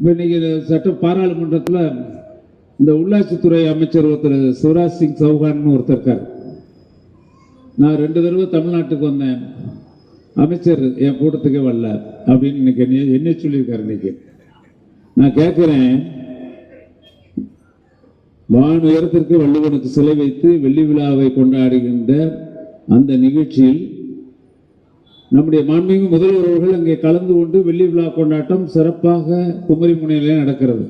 இன்னைக்கு பாராளுமன்றத்தில் இந்த உள்ளாட்சித்துறை அமைச்சர் ஒருத்தர் சிவராஜ் சிங் சௌகான் ஒருத்தர் இருக்கார். நான் 2 தடவை தமிழ்நாட்டுக்கு வந்தேன், அமைச்சர் என் கூட்டத்துக்கே வரல அப்படின்னு இன்னைக்கு என்ன சொல்லியிருக்காரு. இன்னைக்கு நான் கேட்கிறேன், வான் உயரத்திற்கு வள்ளுவனுக்கு சிலை வைத்து வெள்ளி விழாவை கொண்டாடுகின்ற அந்த நிகழ்ச்சியில் நம்முடைய மாண்புமிகு முதல்வர் அவர்கள் அங்கே கலந்து கொண்டு வெள்ளி விழா கொண்டாட்டம் சிறப்பாக குமரி முனையிலே நடக்கிறது.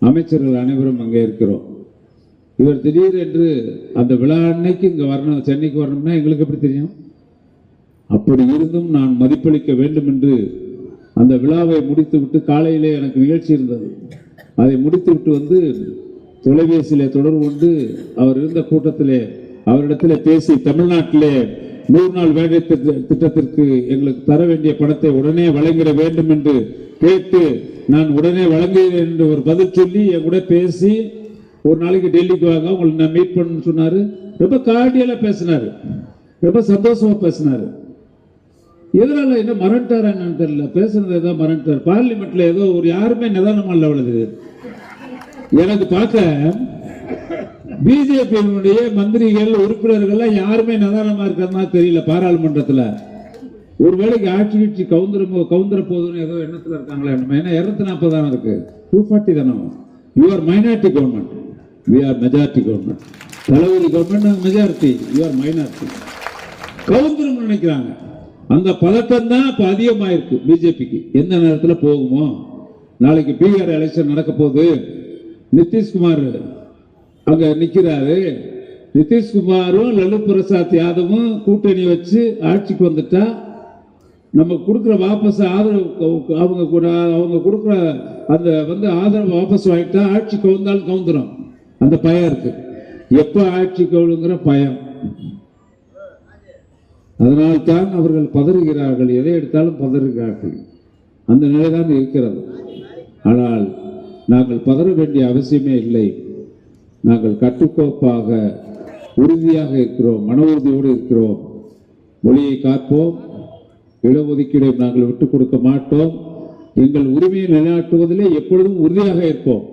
அமைச்சர்கள் அனைவரும் அங்கே இருக்கிறோம். இவர் திடீரென்று அந்த விழா அன்னைக்கு இங்கே வரணும், சென்னைக்கு வரணும்னா எங்களுக்கு எப்படி தெரியும்? அப்படி இருந்தும் நான் மதிப்பளிக்க வேண்டும் என்று அந்த விழாவை முடித்துவிட்டு, காலையிலே எனக்கு நிகழ்ச்சி இருந்தது, அதை முடித்துவிட்டு வந்து தொலைபேசியிலே தொடர்பு கொண்டு அவர் இருந்த கூட்டத்திலே அவரிடத்தில் பேசி, தமிழ்நாட்டிலே 100 நாள் வேலை திட்டத்திற்கு எங்களுக்கு தர வேண்டிய பணத்தை உடனே வழங்கிட வேண்டும் என்று கேட்டு, நான் உடனே வழங்குகிறேன் என்று ஒரு பதில் சொல்லி என் கூட பேசி, ஒரு நாளைக்கு டெல்லிக்கு வாங்க உங்களை நான் மீட் பண்ணு சொன்னாரு. ரொம்ப கார்டியலா பேசினாரு, ரொம்ப சந்தோஷமா பேசினாரு. எதனால என்ன மறந்துட்டாரான்னு தெரியல, பேசுனது ஏதோ மறந்துட்டார். பார்லிமெண்ட்ல ஏதோ ஒரு யாருமே நிதானமா இல்ல அவளுது. எனக்கு பார்க்க பிஜேபியினுடைய மந்திரிகள் உறுப்பினர்கள் யாருமே நிதானமா இருக்கிறதா தெரியல. பாராளுமன்றத்தில் ஒருவேளைக்கு ஆட்சி கட்சி கவுந்தர போதுன்னு ஏதோ எண்ணத்துல இருக்காங்களே. ஏன்னா 240 தானே இருக்கு, 240 தானே. You are minority government, we are majority government. Thalapathy government majority, you are minority. கவுந்தரம் நினைக்கிறாங்க. அந்த பதட்டம் தான் இப்ப அதிகமாயிருக்கு பிஜேபிக்கு. எந்த நேரத்தில் போகுமோ, நாளைக்கு பீகார் எலெக்ஷன் நடக்க போகுது, நிதிஷ்குமார் அங்க நிக்கிறாரு. நிதிஷ்குமாரும் லல்லு பிரசாத் யாதவும் கூட்டணி வச்சு ஆட்சிக்கு வந்துட்டா நம்ம கொடுக்குற வாபஸ் ஆதரவு, அவங்க கொடுக்குற அந்த ஆதரவு வாபஸ் வாங்கிட்டா ஆட்சி கவுந்தாலும் கவுந்துரும். அந்த பயம் இருக்கு. எப்ப ஆட்சி கவுளுங்கிற பயம். அதனால்தான் அவர்கள் பதறுகிறார்கள், எதை எடுத்தாலும் பதறுகிறார்கள். அந்த நிலைதான் இருக்கிறது. ஆனால் நாங்கள் பதற வேண்டிய அவசியமே இல்லை. நாங்கள் கட்டுக்கோப்பாக உறுதியாக இருக்கிறோம், மன உறுதியோடு இருக்கிறோம். மொழியை காப்போம், இடஒதுக்கீடை நாங்கள் விட்டுக் கொடுக்க மாட்டோம். எங்கள் உரிமையை நிலைநாட்டுவதிலே எப்பொழுதும் உறுதியாக இருப்போம்.